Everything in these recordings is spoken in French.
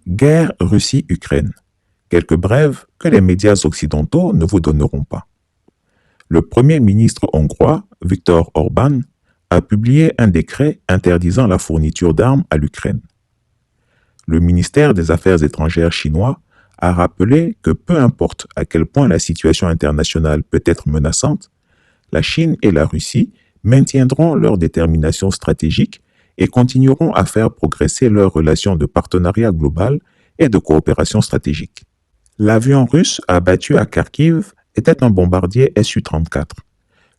Guerre Russie-Ukraine. Quelques brèves que les médias occidentaux ne vous donneront pas. Le Premier ministre hongrois, Viktor Orbán, a publié un décret interdisant la fourniture d'armes à l'Ukraine. Le ministère des Affaires étrangères chinois a rappelé que peu importe à quel point la situation internationale peut être menaçante, la Chine et la Russie maintiendront leur détermination stratégique et continueront à faire progresser leurs relations de partenariat global et de coopération stratégique. L'avion russe abattu à Kharkiv était un bombardier Su-34.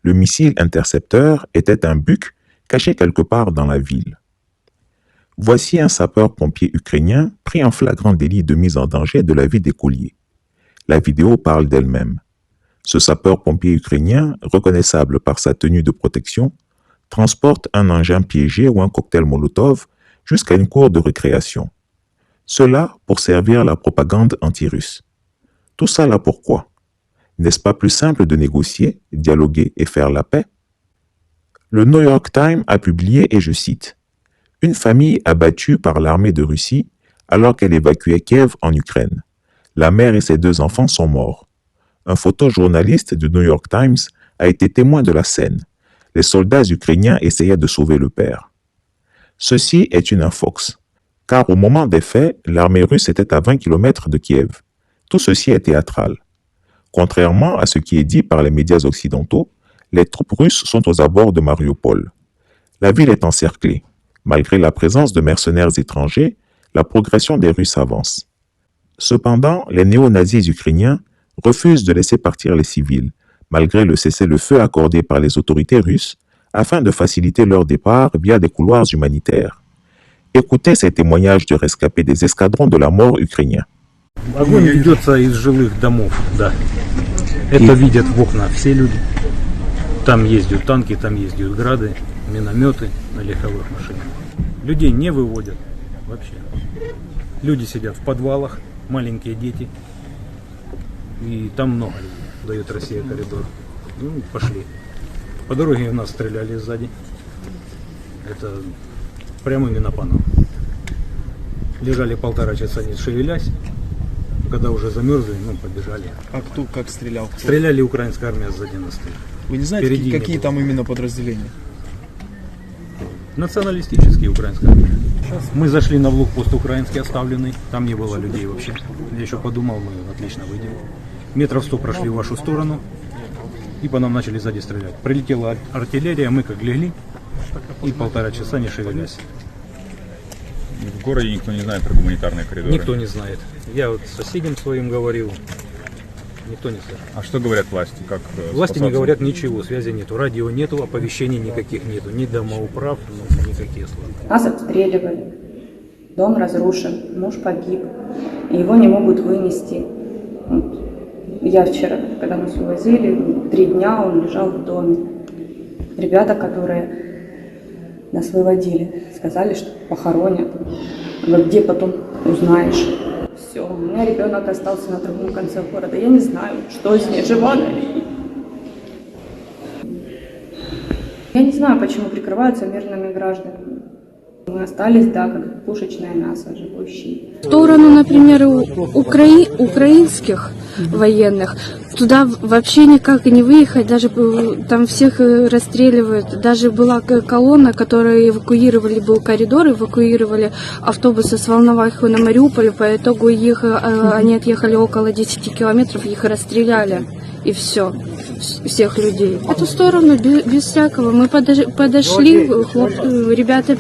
Le missile intercepteur était un Buk caché quelque part dans la ville. Voici un sapeur-pompier ukrainien pris en flagrant délit de mise en danger de la vie d'écolier. La vidéo parle d'elle-même. Ce sapeur-pompier ukrainien, reconnaissable par sa tenue de protection, transporte un engin piégé ou un cocktail Molotov jusqu'à une cour de récréation. Cela pour servir la propagande anti-russe. Tout ça là pourquoi? N'est-ce pas plus simple de négocier, dialoguer et faire la paix? Le New York Times a publié, et je cite, « Une famille abattue par l'armée de Russie alors qu'elle évacuait Kiev en Ukraine. La mère et ses 2 enfants sont morts. » Un photojournaliste du New York Times a été témoin de la scène. Les soldats ukrainiens essayaient de sauver le père. Ceci est une infox, car au moment des faits, l'armée russe était à 20 km de Kiev. Tout ceci est théâtral. Contrairement à ce qui est dit par les médias occidentaux, les troupes russes sont aux abords de Mariupol. La ville est encerclée. Malgré la présence de mercenaires étrangers, la progression des Russes avance. Cependant, les néo-nazis ukrainiens refusent de laisser partir les civils, malgré le cessez-le-feu accordé par les autorités russes, afin de faciliter leur départ via des couloirs humanitaires. Écoutez ces témoignages de rescapés des escadrons de la mort ukrainiens. Огонь ведется из жилых домов, да. Это видят в окна все люди. Там ездят танки, там ездят грады, минометы на легковых машинах. Людей не выводят вообще. Люди сидят в подвалах, маленькие дети. И там много людей. Дает Россия коридор. Ну, пошли. По дороге у нас стреляли сзади. Это прямым минопаном. Лежали 1,5 часа не шевелясь. Когда уже замерзли, побежали. А кто как стрелял? Кто? Стреляли украинская армия сзади нас. Вы не знаете, какие там именно подразделения? Националистические украинская армия. Мы зашли на блокпост украинский оставленный. Там не было людей вообще. Я еще подумал, мы отлично выйдем. Метров 100 прошли в вашу сторону. И по нам начали сзади стрелять. Прилетела артиллерия, мы как легли. И 1,5 часа не шевелясь. В городе никто не знает про гуманитарные коридоры? Никто не знает. Я вот соседям своим говорил, никто не знает. А что говорят власти? Как власти не говорят ничего, связи нету, радио нету, оповещений никаких нету, ни домоуправ, никакие слова. Нас обстреливали, дом разрушен, муж погиб, и его не могут вынести. Я вчера, когда нас увозили, 3 дня он лежал в доме. Ребята, которые нас выводили, сказали, что похоронят. Но где потом узнаешь? Все, у меня ребенок остался на другом конце города. Я не знаю, что с ней, жива она ли. Я не знаю, почему прикрываются мирными гражданами. Мы остались, да, как пушечное мясо, живой щит. В сторону, например, украинских военных, туда вообще никак не выехать, даже там всех расстреливают. Даже была колонна, которую эвакуировали, был коридор, эвакуировали автобусы с Волновахи на Мариуполь, по итогу они отъехали около 10 километров, их расстреляли, и все. Всех людей. В эту сторону без всякого. Мы подошли, ребята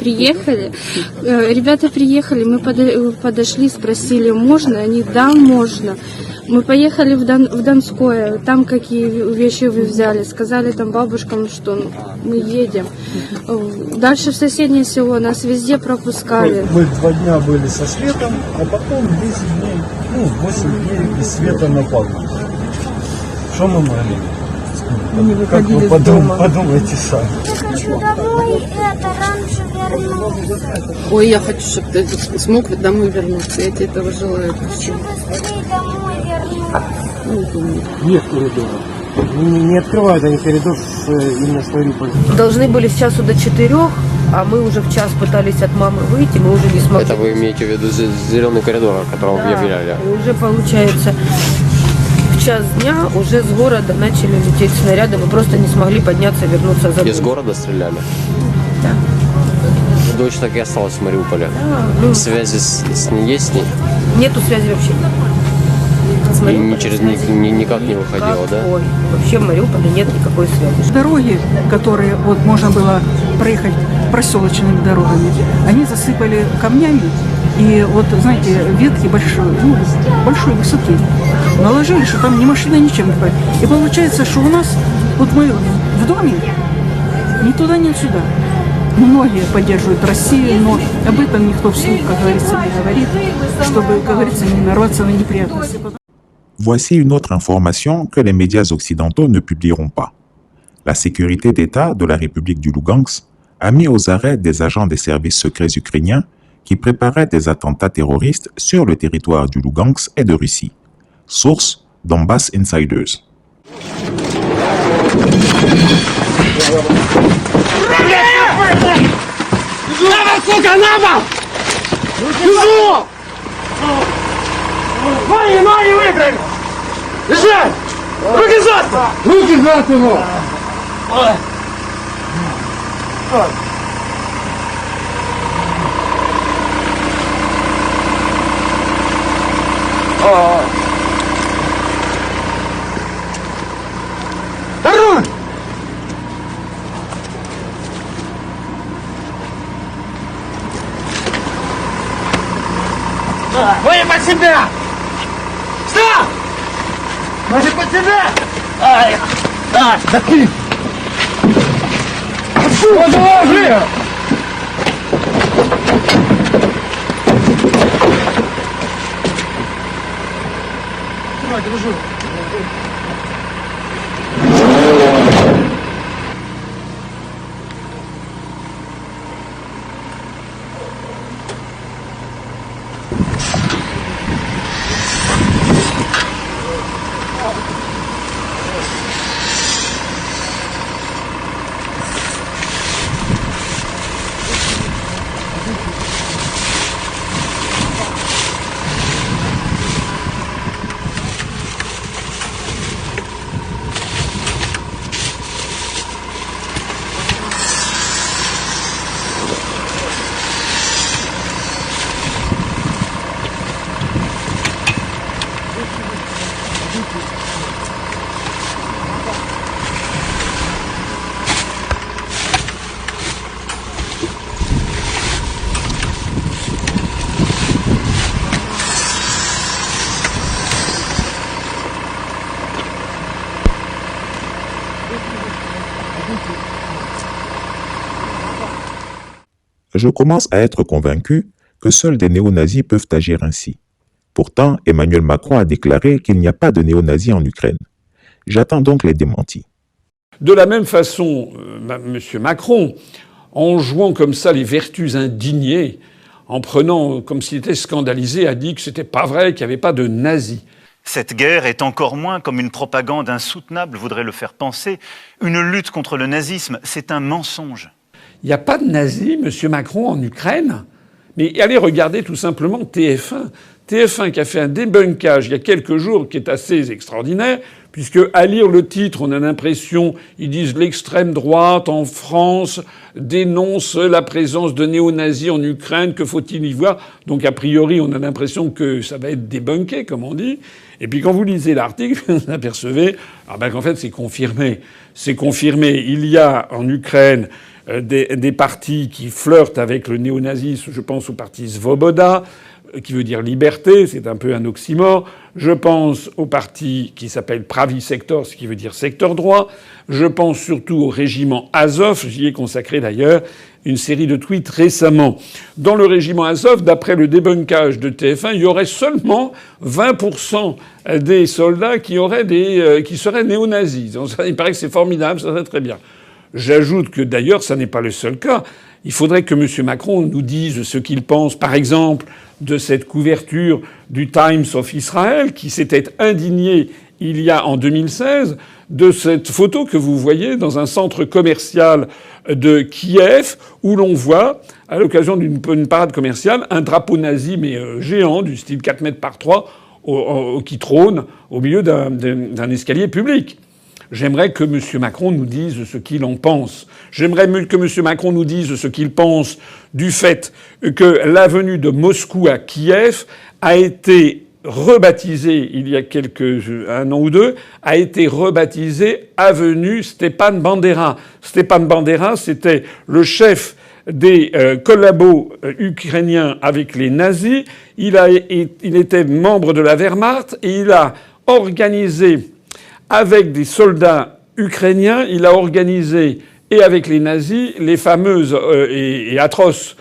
приехали, мы подошли, спросили, можно? Они, да, можно. Мы поехали в Донское, там какие вещи вы взяли, сказали там бабушкам, что мы едем. Дальше в соседнее село нас везде пропускали. Мы 2 дня были со светом, а потом 10 дней, 8 дней без света напал. Что мы могли? Как вы подумайте сами. Я хочу домой, это раньше вернуться. Ой, я хочу, чтобы ты смог домой вернуться. Я тебе этого желаю. Хочу быстрее домой вернуться. Нет коридора. Не открывают они коридор именно с Мариуполя. Должны были с часу до 4 А мы уже в час пытались от мамы выйти, мы уже не смогли. Это вы имеете в виду зеленый коридор, о котором объявляли? И уже получается в час дня уже с города начали лететь снаряды, мы просто не смогли подняться, вернуться за Из города стреляли? Да. Дочь так и осталась в Мариуполе. Да, ну, Связи с ней есть с ней? нету связи вообще. С И Мариуполем через связи никак не выходила, да? никакой. Вообще в Мариуполе нет никакой связи. Дороги, которые вот можно было проехать проселочными дорогами, они засыпали камнями. И вот, знаете, ветки большой высоты наложили, что там ни машина, ничем не пойдет. И получается, что у нас, вот мы в доме, ни туда, ни сюда. Многие поддерживают Россию, но об этом никто вслух, как говорится, не говорит, чтобы, как говорится, не нарваться на неприятности. Voici une autre information que les médias occidentaux ne publieront pas. La sécurité d'État de la République du Lugansk a mis aux arrêts des agents des services secrets ukrainiens qui préparaient des attentats terroristes sur le territoire du Lugansk et de Russie. Source Donbass Insiders. Вы под себя! Стоп! Вы под себя! Ай! Да ты! Вот ложи! Держу. Je commence à être convaincu que seuls des néo-nazis peuvent agir ainsi. Pourtant, Emmanuel Macron a déclaré qu'il n'y a pas de néo-nazis en Ukraine. J'attends donc les démentis. De la même façon, M. Macron, en jouant comme ça les vertus indignées, en prenant comme s'il était scandalisé, a dit que c'était pas vrai, qu'il n'y avait pas de nazis. Cette guerre est encore moins, comme une propagande insoutenable voudrait le faire penser, une lutte contre le nazisme. C'est un mensonge. Il n'y a pas de nazis, M. Macron, en Ukraine. Mais allez regarder tout simplement TF1. TF1 qui a fait un débunkage il y a quelques jours qui est assez extraordinaire, puisque à lire le titre, on a l'impression, ils disent l'extrême droite en France dénonce la présence de néo-nazis en Ukraine, que faut-il y voir? Donc a priori, on a l'impression que ça va être débunké, comme on dit. Et puis quand vous lisez l'article, vous apercevez qu'en fait c'est confirmé. C'est confirmé. Il y a en Ukraine des partis qui flirtent avec le néonazisme. Je pense au parti Svoboda, qui veut dire liberté, c'est un peu un oxymore. Je pense au parti qui s'appelle Pravi Sector, ce qui veut dire secteur droit. Je pense surtout au régiment Azov, j'y ai consacré d'ailleurs une série de tweets récemment. Dans le régiment Azov, d'après le débunkage de TF1, il y aurait seulement 20% des soldats qui seraient néo-nazis. Il paraît que c'est formidable, ça serait très bien. J'ajoute que d'ailleurs, ça n'est pas le seul cas. Il faudrait que M. Macron nous dise ce qu'il pense, par exemple, de cette couverture du Times of Israel, qui s'était indigné il y a en 2016 de cette photo que vous voyez dans un centre commercial de Kiev où l'on voit, à l'occasion d'une parade commerciale, un drapeau nazi mais géant du style 4 mètres par 3 qui trône au milieu d'un escalier public. J'aimerais que M. Macron nous dise ce qu'il en pense. J'aimerais que M. Macron nous dise ce qu'il pense du fait que l'avenue de Moscou à Kiev a été rebaptisée, il y a un an ou deux, a été rebaptisée avenue Stepan Bandera. Stepan Bandera, c'était le chef des collabos ukrainiens avec les nazis. Il était membre de la Wehrmacht et il a organisé avec des soldats ukrainiens, il a organisé, et avec les nazis, les fameuses et atroces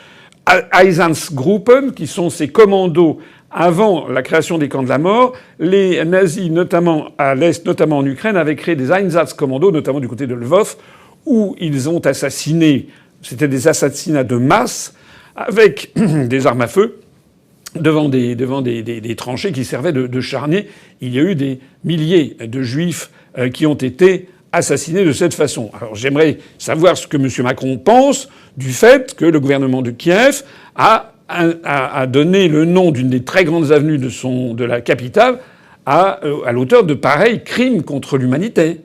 Einsatzgruppen, qui sont ces commandos avant la création des camps de la mort. Les nazis, notamment à l'Est, notamment en Ukraine, avaient créé des Einsatzkommandos, notamment du côté de Lvov, où ils ont assassiné, c'était des assassinats de masse, avec des armes à feu, devant des tranchées qui servaient de charniers. Il y a eu des milliers de juifs qui ont été assassinés de cette façon. Alors j'aimerais savoir ce que M. Macron pense du fait que le gouvernement de Kiev a donné le nom d'une des très grandes avenues de la capitale à l'auteur de pareils crimes contre l'humanité.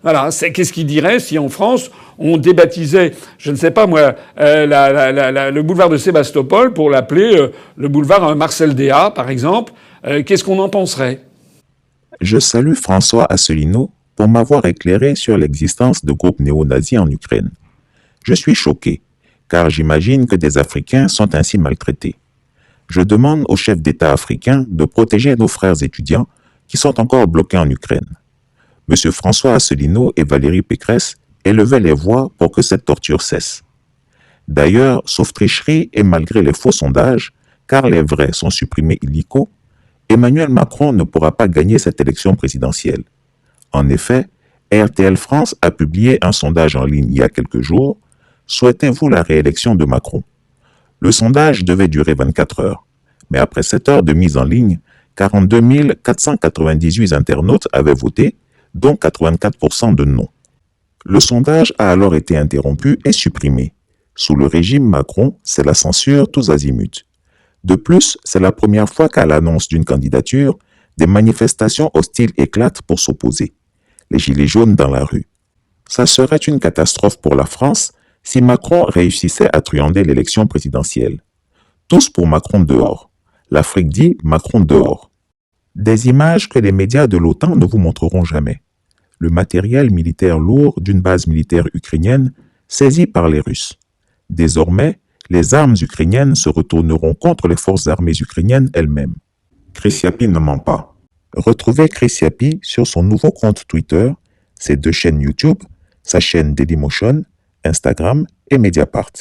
Voilà, qu'est-ce qu'il dirait si en France on débaptisait, je ne sais pas moi, le boulevard de Sébastopol pour l'appeler le boulevard Marcel Déat, par exemple. Qu'est-ce qu'on en penserait? Je salue François Asselineau pour m'avoir éclairé sur l'existence de groupes néo-nazis en Ukraine. Je suis choqué, car j'imagine que des Africains sont ainsi maltraités. Je demande aux chefs d'État africains de protéger nos frères étudiants qui sont encore bloqués en Ukraine. M. François Asselineau et Valérie Pécresse élevaient les voix pour que cette torture cesse. D'ailleurs, sauf tricherie et malgré les faux sondages, car les vrais sont supprimés illico, Emmanuel Macron ne pourra pas gagner cette élection présidentielle. En effet, RTL France a publié un sondage en ligne il y a quelques jours. Souhaitez-vous la réélection de Macron? Le sondage devait durer 24 heures, mais après 7 heures de mise en ligne, 42 498 internautes avaient voté, dont 84% de non. Le sondage a alors été interrompu et supprimé. Sous le régime Macron, c'est la censure tous azimuts. De plus, c'est la première fois qu'à l'annonce d'une candidature, des manifestations hostiles éclatent pour s'opposer. Les gilets jaunes dans la rue. Ça serait une catastrophe pour la France si Macron réussissait à truander l'élection présidentielle. Tous pour Macron dehors. L'Afrique dit Macron dehors. Des images que les médias de l'OTAN ne vous montreront jamais. Le matériel militaire lourd d'une base militaire ukrainienne saisi par les Russes. Désormais, les armes ukrainiennes se retourneront contre les forces armées ukrainiennes elles-mêmes. Chris Yapi ne ment pas. Retrouvez Chris Yapi sur son nouveau compte Twitter, ses 2 chaînes YouTube, sa chaîne Dailymotion, Instagram et Mediapart.